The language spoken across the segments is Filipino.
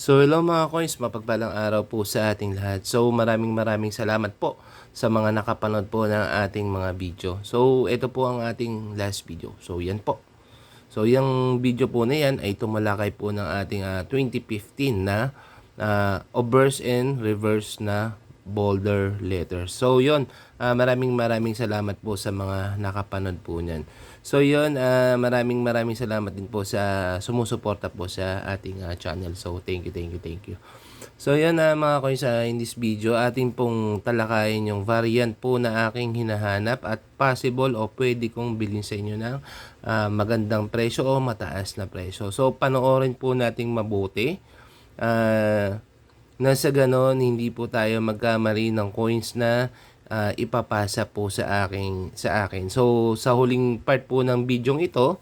So hello mga coins, mapagpalang araw po sa ating lahat. So maraming salamat po sa mga nakapanood po ng ating mga video. So ito po ang ating last video. So yan po. So yung video po na yan ay tumalakay po ng ating 2015 na obverse and reverse na boulder letters. So yon, maraming salamat po sa mga nakapanood po niyan. So yon, maraming salamat din po sa sumusuporta po sa ating channel. So thank you. So yan mga coins, in this video ating pong talakayin yung variant po na aking hinahanap at possible o pwede kong bilhin sa inyo ng magandang presyo o mataas na presyo. So panoorin po nating mabuti. Nasa ganon hindi po tayo magkamali ng coins na ipapasa po sa akin. So sa huling part po ng video ito,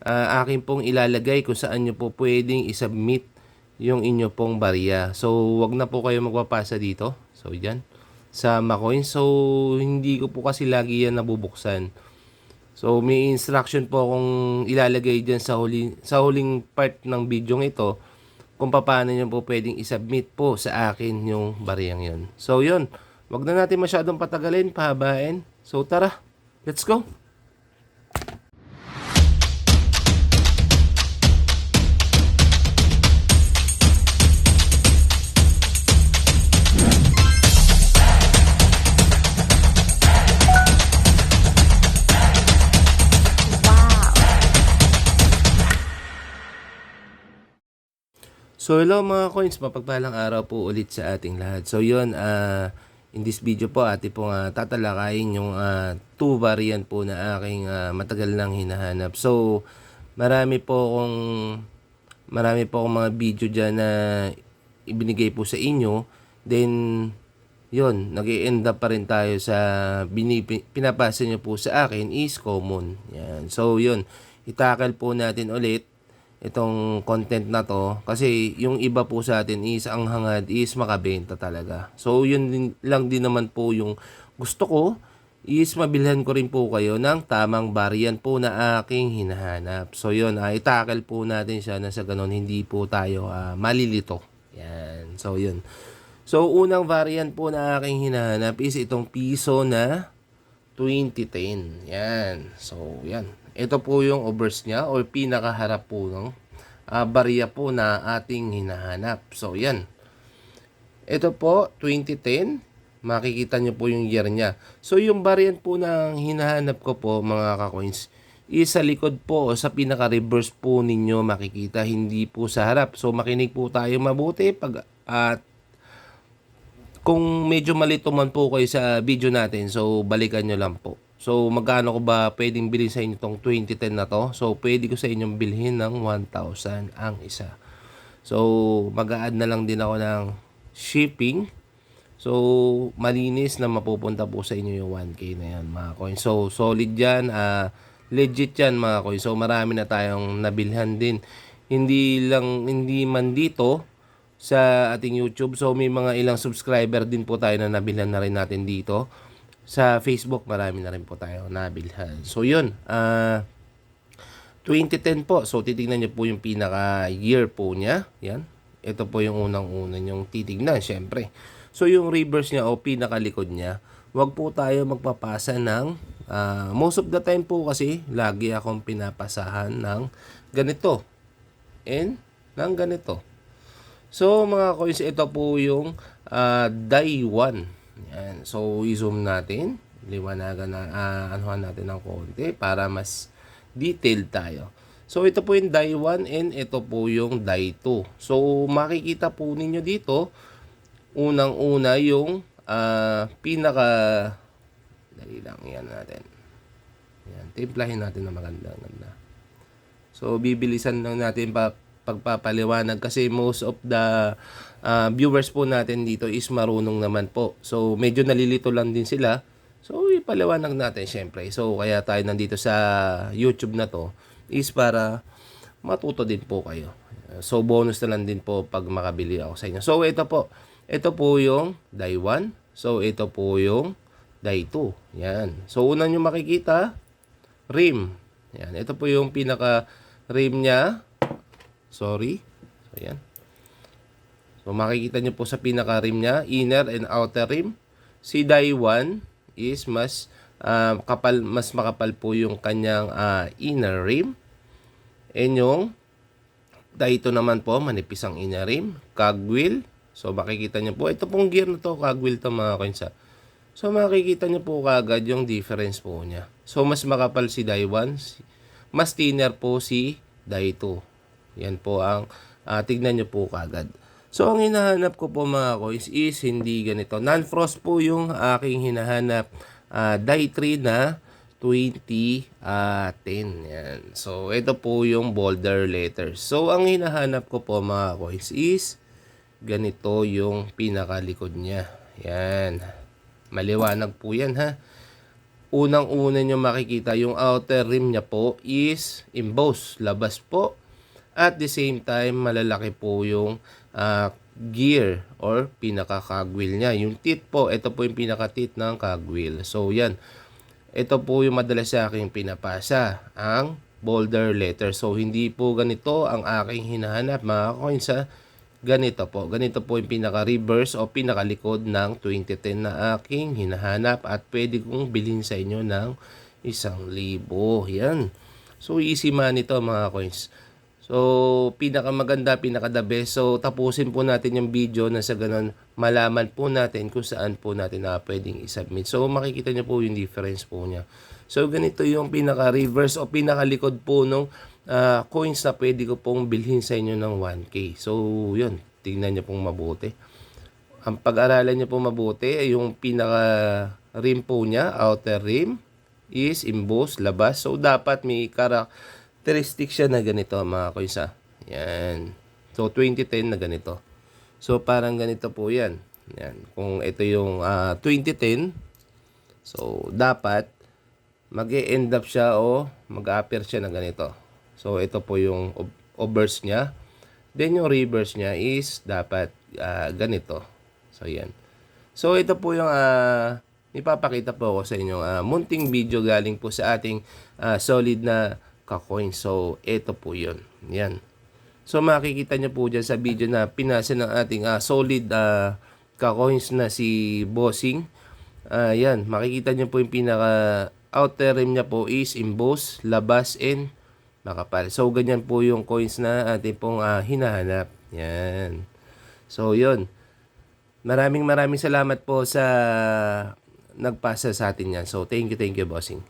akin pong ilalagay kung saan nyo po pwedeng isubmit yung inyo pong barya. So wag na po kayo magpapasa dito. So yan sa Macoin. So hindi ko po kasi lagi yan nabubuksan. So may instruction po akong ilalagay diyan sa huling part ng video ito kung paano nyo po pwedeng isubmit po sa akin yung bariyang yon. So yun, wag na natin masyadong patagalin, pahabain. So tara, let's go! So hello mga coins, mapagpalang araw po ulit sa ating lahat. So yun, in this video po ating pong tatalakayin yung two variant po na aking matagal nang hinahanap. So marami po akong mga video dyan na ibinigay po sa inyo. Then yun, nag-i-end up pa rin tayo sa pinapasa nyo po sa akin is common. Yan. So yun, itakal po natin ulit itong content na to kasi yung iba po sa atin is ang hangad is makabenta talaga. So yun lang din naman po yung gusto ko is mabilhan ko rin po kayo ng tamang variant po na aking hinahanap. So yun, itakal po natin siya na sa ganun hindi po tayo malilito. Yan. So yun. So unang variant po na aking hinahanap is itong piso na 2010. Yan. So yan. Ito po yung obverse niya o pinakaharap po ng barya po na ating hinahanap. So, yan. Ito po, 2010. Makikita nyo po yung year niya. So, yung variant po na hinahanap ko po, mga ka-coins, is sa likod po o sa pinaka-reverse po ninyo makikita, hindi po sa harap. So, makinig po tayo mabuti pag kung medyo malito man po kayo sa video natin, so balikan nyo lang po. So magkano ko ba pwedeng bilhin sa inyo itong 2010 na to? So pwede ko sa inyong bilhin ng 1,000 ang isa. So mag-a-add na lang din ako ng shipping. So malinis na mapupunta po sa inyo yung 1K na yan mga coins. So solid yan, legit yan mga coins. So marami na tayong nabilhan din. Hindi man dito sa ating YouTube. So may mga ilang subscriber din po tayo na nabilhan na rin natin dito. Sa Facebook, marami na rin po tayo nabilhan. So yun, 2010 po. So titignan niyo po yung pinaka year po niya. Yan. Ito po yung unang-una yung titignan, syempre. So yung reverse niya o pinakalikod niya, wag po tayo magpapasa ng most of the time po kasi lagi akong pinapasahan ng ganito and ng ganito. So mga coins, ito po yung die 1. Yan. So i-zoom natin, liwanagan na anuhan natin ng konti para mas detailed tayo. So ito po yung die 1 and ito po yung die 2. So makikita po ninyo dito unang-una yung pinaka dali lang yan natin. Yan, timplahin natin na maganda. So bibilisan lang natin pagpapaliwanag kasi most of the viewers po natin dito is marunong naman po. So medyo nalilito lang din sila. So ipaliwanag natin syempre. So kaya tayo nandito sa YouTube na to is para matuto din po kayo. So bonus na lang din po pag makabili ako sa inyo. So ito po. Ito po yung die 1. So ito po yung die 2. Yan. So una nyo makikita rim. Yan. Ito po yung pinaka rim niya. Sorry. So, yan. So makikita nyo po sa pinaka-rim niya, inner and outer rim. Si die 1 is mas makapal po yung kanyang inner rim. And yung die 2 naman po, manipis ang inner rim. Cogwheel. So makikita nyo po, ito pong gear na to, cogwheel to mga coins. So makikita nyo po kagad yung difference po niya. So mas makapal si die 1, mas thinner po si die 2. Yan po ang tignan nyo po kagad. So ang hinahanap ko po mga coins is hindi ganito. Non-frost po yung aking hinahanap. Die 3 na 2010. Yan. So ito po yung bolder letters. So ang hinahanap ko po mga coins is ganito yung pinakalikod niya. Yan. Maliwanag po yan ha. Unang-una nyo makikita yung outer rim niya po is embossed. Labas po. At the same time, malalaki po yung gear or pinaka-cogwheel niya. Yung teeth po, ito po yung pinaka-teeth ng cogwheel. So yan. Ito po yung madalas sa aking pinapasa. Ang bolder letter. So hindi po ganito ang aking hinahanap mga coins ha. Ganito po yung pinaka-reverse o pinakalikod ng 2010 na aking hinahanap at pwede kong bilhin sa inyo ng 1,000. Yan. So, easy man ito mga coins. So, pinakamaganda, pinaka-the best. So, tapusin po natin yung video na sa ganun malaman po natin kung saan po natin pwedeng i-submit. So, makikita nyo po yung difference po niya. So, ganito yung pinaka-reverse o pinakalikod po nung coins na pwede ko pong bilhin sa inyo ng 1K. So, yun. Tingnan nyo pong mabuti. Ang pag-aralan nyo pong mabuti ay yung pinaka-rim po niya, outer rim, is embossed, labas. So, dapat may characteristic siya na ganito mga coins. Yan. So, 2010 na ganito. So, parang ganito po yan. Yan. Kung ito yung 2010, so, dapat mag-e-end up siya o mag-appear siya na ganito. So, ito po yung obverse niya. Then, yung reverse niya is dapat ganito. So, yan. So, ito po yung ipapakita po ako sa inyo. Munting video galing po sa ating solid na ka-coin. So, ito po yun. Yan. So, makikita nyo po dyan sa video na pinasa ng ating solid ka-coins na si Bossing. Yan. Makikita nyo po yung pinaka outer rim niya po is embossed, labas, and makapal. So, ganyan po yung coins na ating pong hinahanap. Yan. So, yun. Maraming salamat po sa nagpasa sa atin yan. So, thank you, Bossing.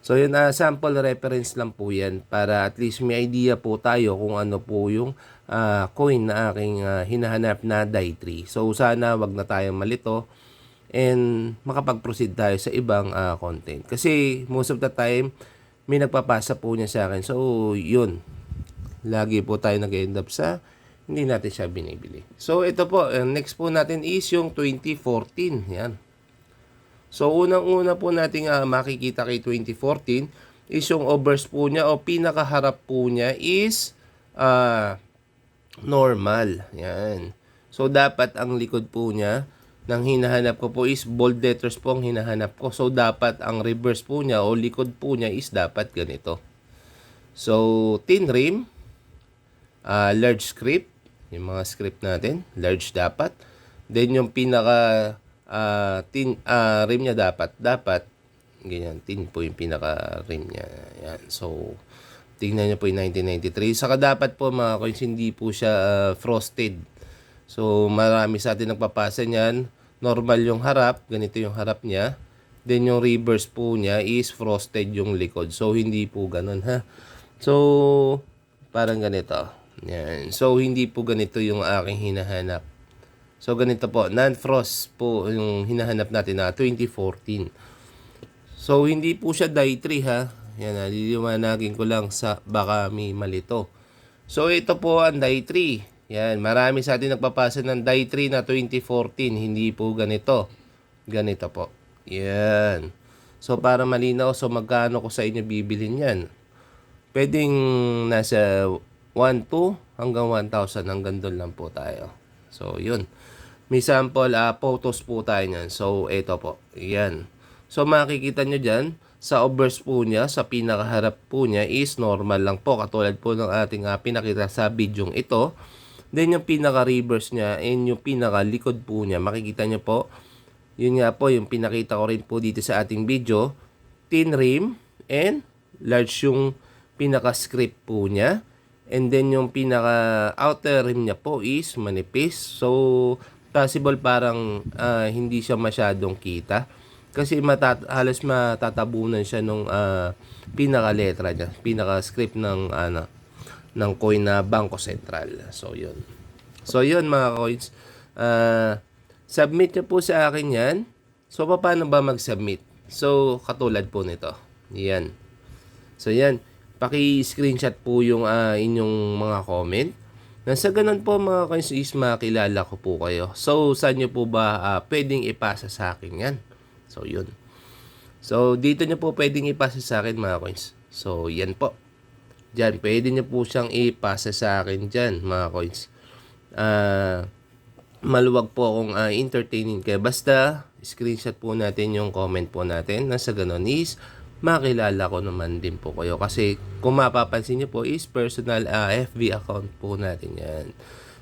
So, yun, sample reference lang po yan para at least may idea po tayo kung ano po yung coin na aking hinahanap na die 3. So, sana wag na tayong malito and makapag-proceed tayo sa ibang content. Kasi, most of the time, may nagpapasa po niya sa akin. So, yun. Lagi po tayo nag-end up sa hindi natin siya binibili. So, ito po. Next po natin is yung 2014. Yan. So, unang-una po natin makikita kay 2014 is yung obverse po niya o pinakaharap po niya is normal. Yan. So, dapat ang likod po niya nang hinahanap ko po is bold letters po ang hinahanap ko. So, dapat ang reverse po niya o likod po niya is dapat ganito. So, thin rim, large script, yung mga script natin, large dapat. Then, yung pinaka thin rim niya dapat ganyan, thin po yung pinaka rim niya. Yan. So, tingnan niyo po yung 1993. Saka dapat po mga coins, hindi po siya frosted. So, marami sa atin nagpapasa niyan. Normal yung harap, ganito yung harap niya. Then yung reverse po niya is frosted yung likod. So hindi po ganun ha. So parang ganito. Yan. So hindi po ganito yung aking hinahanap. So ganito po, non-frost po yung hinahanap natin na 2014. So hindi po siya die 3 ha. Yan, liliwanagin ko lang sa baka may malito. So ito po ang die 3. Yan, marami sa atin nagpapasa ng die 3 na 2014. Hindi po ganito. Ganito po. Yan. So, para malinaw, so magkano ko sa inyo bibilhin yan? Pwedeng nasa 1,2 hanggang 1,000. Hanggang doon lang po tayo. So, yun. May sample photos po tayo niyan. So, ito po. Yan. So, makikita nyo dyan, sa obverse po niya, sa pinakaharap po niya is normal lang po. Katulad po ng ating pinakita sa bidyong ito. Then yung pinaka-reverse niya and yung pinaka-likod po niya, makikita nyo po, yun nga po yung pinakita ko rin po dito sa ating video, thin rim and large yung pinaka-script po niya. And then yung pinaka-outer rim niya po is manipis. So, possible parang hindi siya masyadong kita. Kasi halos matatabunan siya nung pinaka-letra niya, pinaka-script ng coin na Bangko Sentral. So, yun. So, yun mga coins. Submit nyo po sa akin yan. So, paano ba mag-submit? So, katulad po nito. Yan. So, yan. Paki-screenshot po yung inyong mga comment. Nasa ganun po mga coins is makilala ko po kayo. So, saan nyo po ba pwedeng ipasa sa akin yan? So, yun. So, dito nyo po pwedeng ipasa sa akin mga coins. So, yan po. Diyan, pwede nyo po siyang ipasa sa akin dyan mga coins. Maluwag po akong entertaining kayo. Basta, screenshot po natin yung comment po natin. Nasa ganun is makilala ko naman din po kayo. Kasi kung mapapansin nyo po is personal FB account po natin yan.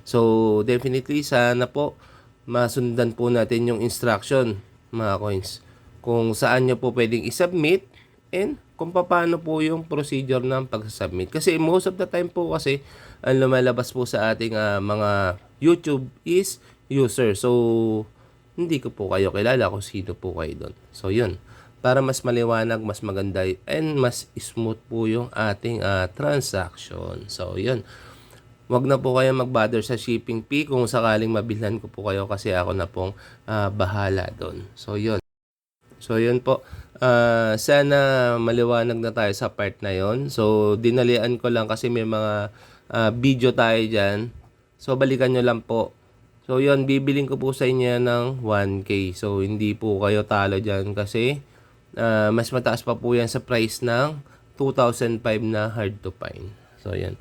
So, definitely sana po masundan po natin yung instruction mga coins. Kung saan nyo po pwedeng isubmit and kung paano po yung procedure ng pag-submit. Kasi most of the time po kasi ang lumalabas po sa ating mga YouTube is user. So, hindi ko po kayo kilala kung sino po kayo doon. So, yun. Para mas maliwanag, mas maganda, and mas smooth po yung ating transaction. So, yun. Wag na po kayo mag-bother sa shipping fee kung sakaling mabilhan ko po kayo kasi ako na pong bahala doon. So, yun. So, yun po. Sana maliwanag na tayo sa part na yon. So, dinalian ko lang kasi may mga video tayo dyan. So, balikan nyo lang po. So, yun. Bibiling ko po sa inyo ng 1K. So, hindi po kayo talo dyan kasi mas mataas pa po yan sa price ng 2005 na hard to find. So, yan.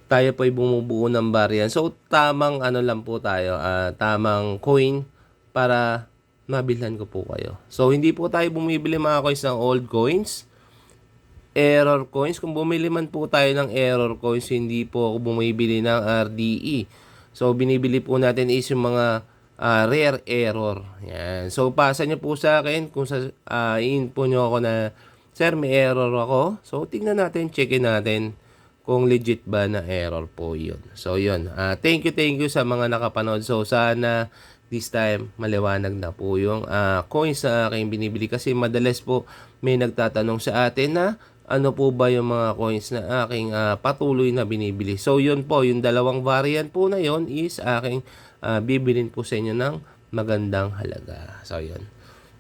Tayo po ay bumubuo ng variant. So, tamang lang po tayo. Tamang coin para mabilhan ko po kayo. So, hindi po tayo bumibili mga coins ng old coins. Error coins. Kung bumili man po tayo ng error coins, hindi po ako bumibili ng RDE. So, binibili po natin is yung mga rare error. Yan. So, pasa nyo po sa akin kung i-info nyo ako na, sir, may error ako. So, tingnan natin, checkin natin kung legit ba na error po yun. So, yun. Thank you sa mga nakapanood. So, sana this time, maliwanag na po yung coins na aking binibili. Kasi madalas po may nagtatanong sa atin na ano po ba yung mga coins na aking patuloy na binibili. So, yun po. Yung dalawang variant po na yun is aking bibilin po sa inyo ng magandang halaga. So, yun.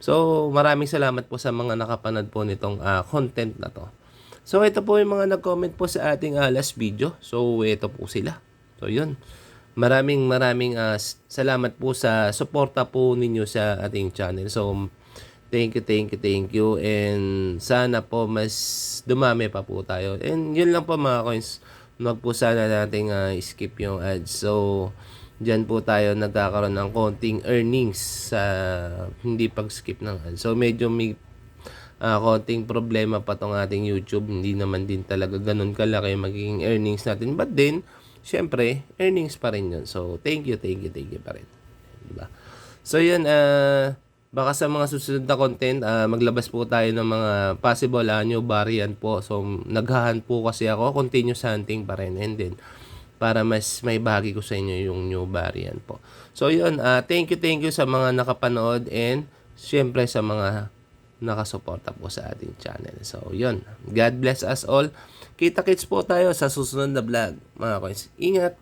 So, maraming salamat po sa mga nakapanood po nitong content na to. So, ito po yung mga nag-comment po sa ating last video. So, ito po sila. So, yun. Maraming salamat po sa suporta po ninyo sa ating channel. So, thank you. And sana po mas dumami pa po tayo. And yun lang po mga coins. Wag po sana nating skip yung ads. So, dyan po tayo nagkakaroon ng konting earnings sa hindi pag-skip ng ads. So, medyo may konting problema pa tong ating YouTube. Hindi naman din talaga ganun kalaki magiging earnings natin. But then, syempre, earnings pa rin yun. So, thank you pa rin. Diba? So, yun, baka sa mga susunod na content, maglabas po tayo ng mga possible new variant po. So, naghahan po kasi ako, continuous hunting pa rin. And then, para mas may bahagi ko sa inyo yung new variant po. So, yun, thank you sa mga nakapanood and syempre sa mga nakasuporta po sa ating channel. So, yun. God bless us all. Kita-kits po tayo sa susunod na vlog, mga coins. Ingat!